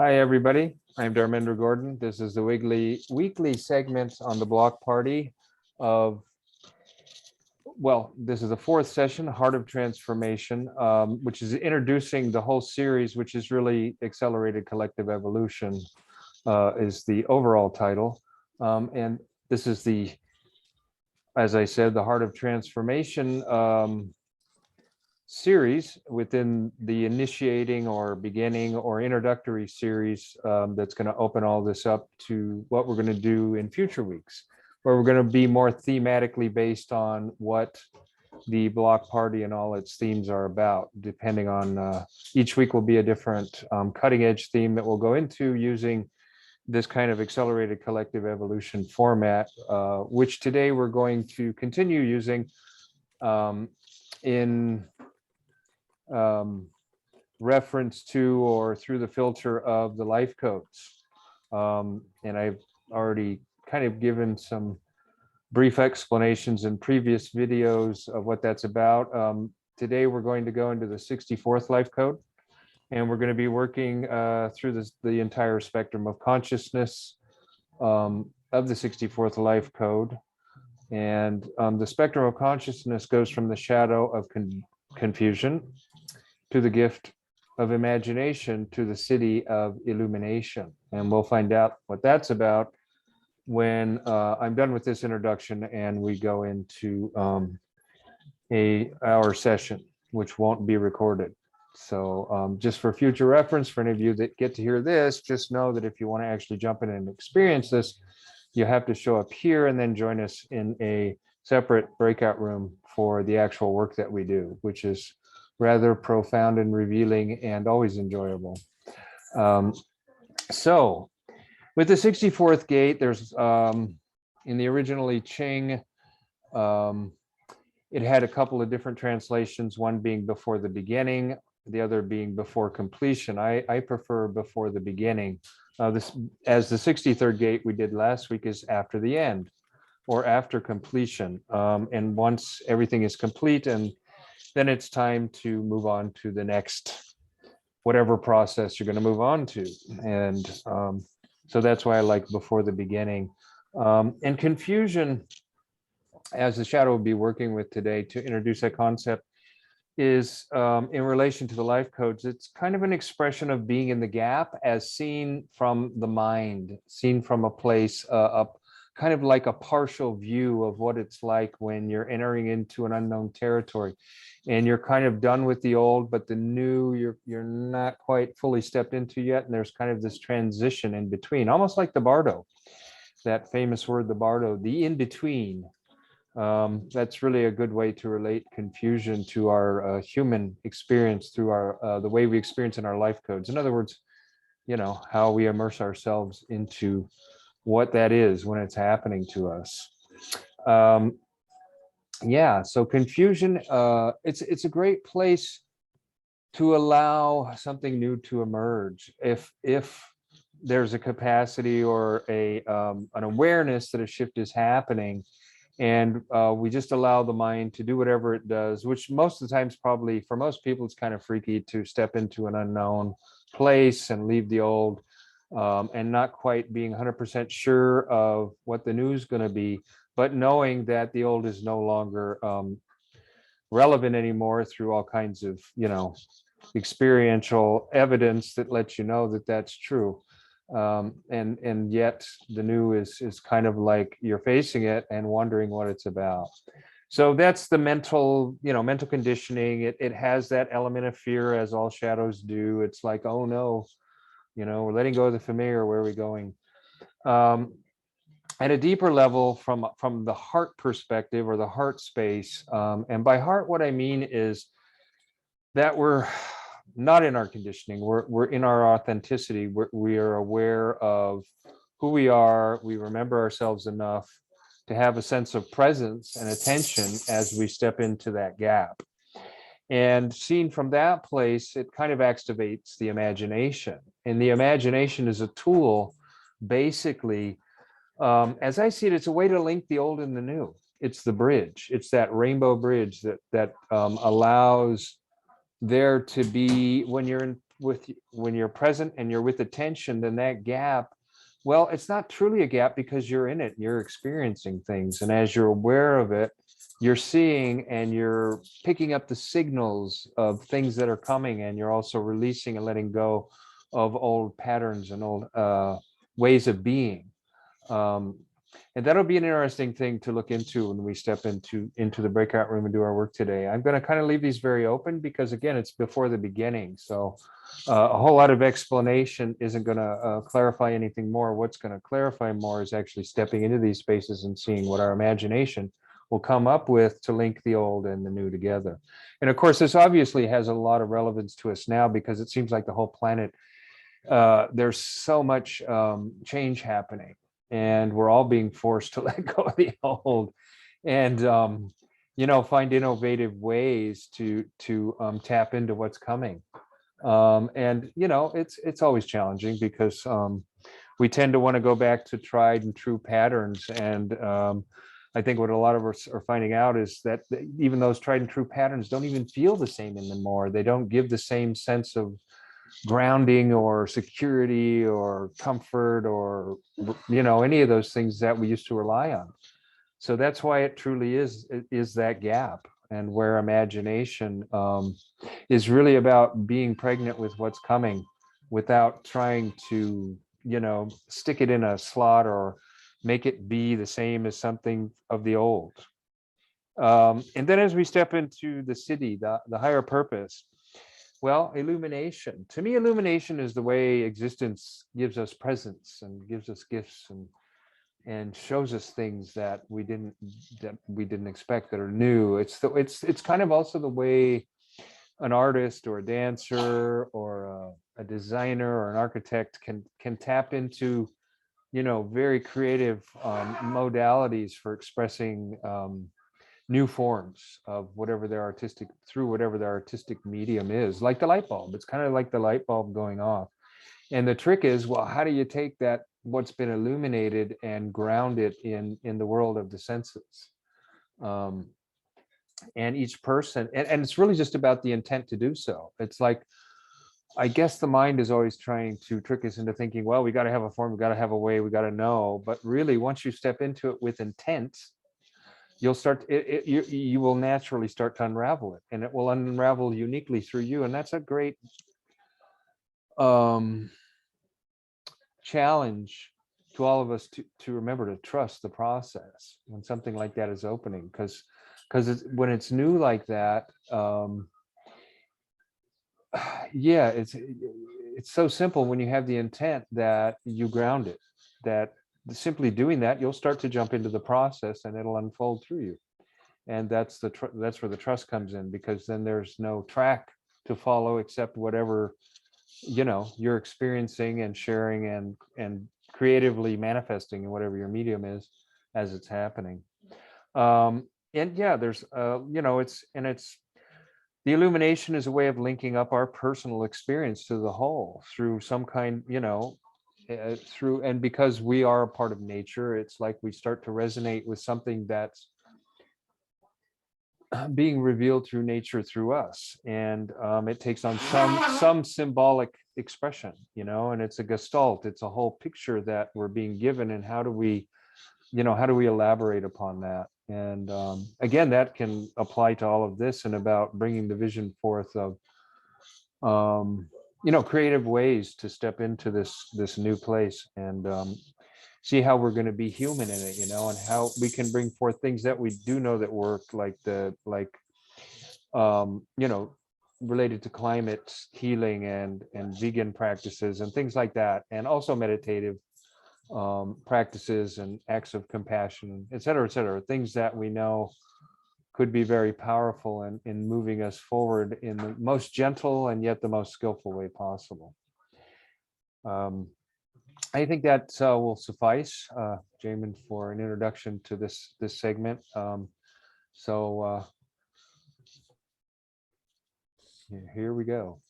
Hi, everybody. I'm Dharmendra Gordon. This is the weekly segment on the block party of, this is the fourth session, Heart of Transformation, which is introducing the whole series, which is really Accelerated Collective Evolution, is the overall title. And this is as I said, the Heart of Transformation series within the initiating or beginning or introductory series that's going to open all this up to what we're going to do in future weeks, where we're going to be more thematically based on what the block party and all its themes are about, depending on each week will be a different cutting edge theme that we'll go into using this kind of accelerated collective evolution format, which today we're going to continue using in reference to or through the filter of the life codes. And I've already kind of given some brief explanations in previous videos of what that's about. Today, we're going to go into the 64th life code, and we're going to be working through the entire spectrum of consciousness of the 64th life code. And the spectrum of consciousness goes from the shadow of confusion to the gift of imagination to the city of illumination. And we'll find out what that's about when I'm done with this introduction and we go into our session, which won't be recorded. So just for future reference, for any of you that get to hear this, just know that if you want to actually jump in and experience this, you have to show up here and then join us in a separate breakout room for the actual work that we do, which is rather profound and revealing and always enjoyable. So with the 64th gate, there's in the original I Ching, it had a couple of different translations, one being before the beginning, the other being before completion. I prefer before the beginning. This, as the 63rd gate we did last week, is after the end or after completion. And once everything is complete, and then it's time to move on to the next, whatever process you're going to move on to. And so that's why I like before the beginning. And confusion, as the shadow will be working with today to introduce that concept, is in relation to the life codes. It's kind of an expression of being in the gap as seen from the mind, seen from a place up, kind of like a partial view of what it's like when you're entering into an unknown territory and you're kind of done with the old, but the new you're not quite fully stepped into yet. And there's kind of this transition in between, almost like the Bardo, that famous word, the Bardo, the in-between. That's really a good way to relate confusion to our human experience through our the way we experience in our life codes. In other words, how we immerse ourselves into what that is when it's happening to us. So confusion, it's a great place to allow something new to emerge if there's a capacity or an awareness that a shift is happening, and we just allow the mind to do whatever it does, which most of the times, probably for most people, it's kind of freaky to step into an unknown place and leave the old, and not quite being 100% sure of what the new is going to be, but knowing that the old is no longer relevant anymore through all kinds of, experiential evidence that lets you know that that's true. And yet the new is kind of like you're facing it and wondering what it's about. So that's the mental conditioning. It has that element of fear, as all shadows do. It's like, oh no, we're letting go of the familiar. Where are we going? At a deeper level, from the heart perspective or the heart space, and by heart, what I mean is that we're not in our conditioning. We're in our authenticity. We are aware of who we are. We remember ourselves enough to have a sense of presence and attention as we step into that gap. And seen from that place, it kind of activates the imagination. And the imagination is a tool, basically, as I see it, it's a way to link the old and the new. It's the bridge. It's that rainbow bridge that allows there to be, when you're in when you're present and you're with attention, then that gap, well, it's not truly a gap because you're in it, you're experiencing things. And as you're aware of it, you're seeing and you're picking up the signals of things that are coming, and you're also releasing and letting go of old patterns and old ways of being. Um, and that'll be an interesting thing to look into when we step into the breakout room and do our work today. I'm going to kind of leave these very open because, again, it's before the beginning. So a whole lot of explanation isn't going to clarify anything more. What's going to clarify more is actually stepping into these spaces and seeing what our imagination will come up with to link the old and the new together. And of course, this obviously has a lot of relevance to us now because it seems like the whole planet, there's so much change happening, and we're all being forced to let go of the old and find innovative ways to tap into what's coming. And it's always challenging because we tend to want to go back to tried and true patterns. And I think what a lot of us are finding out is that even those tried and true patterns don't even feel the same anymore. They don't give the same sense of grounding or security or comfort or any of those things that we used to rely on. So that's why it truly is that gap, and where imagination is really about being pregnant with what's coming without trying to stick it in a slot or make it be the same as something of the old. And then as we step into the city, the higher purpose, well, illumination. To me, illumination is the way existence gives us presence and gives us gifts and shows us things that we didn't expect, that are new. It's kind of also the way an artist or a dancer or a designer or an architect can tap into very creative modalities for expressing new forms of whatever their artistic medium is, like the light bulb. It's kind of like the light bulb going off. And the trick is, well, how do you take that, what's been illuminated, and ground it in the world of the senses? And each person, and it's really just about the intent to do so. It's like, I guess the mind is always trying to trick us into thinking, well, we got to have a form, we got to have a way, we got to know. But really, once you step into it with intent, you'll start you will naturally start to unravel it, and it will unravel uniquely through you. And that's a great challenge to all of us to remember to trust the process when something like that is opening, because when it's new like that, yeah, it's so simple when you have the intent that you ground it, that simply doing that, you'll start to jump into the process and it'll unfold through you. And that's where the trust comes in, because then there's no track to follow except whatever you're experiencing and sharing and creatively manifesting in whatever your medium is as it's happening. And yeah, there's it's the illumination is a way of linking up our personal experience to the whole through some kind, through, and because we are a part of nature, it's like we start to resonate with something that's being revealed through nature through us. And it takes on some symbolic expression, and it's a gestalt, it's a whole picture that we're being given. And how do we elaborate upon that? And again, that can apply to all of this, and about bringing the vision forth of creative ways to step into this new place, and see how we're going to be human in it, and how we can bring forth things that we do know that work, like related to climate healing and vegan practices and things like that, and also meditative practices and acts of compassion, et cetera, things that we know could be very powerful in moving us forward in the most gentle and yet the most skillful way possible. I think that will suffice, Jamin, for an introduction to this segment. So here we go.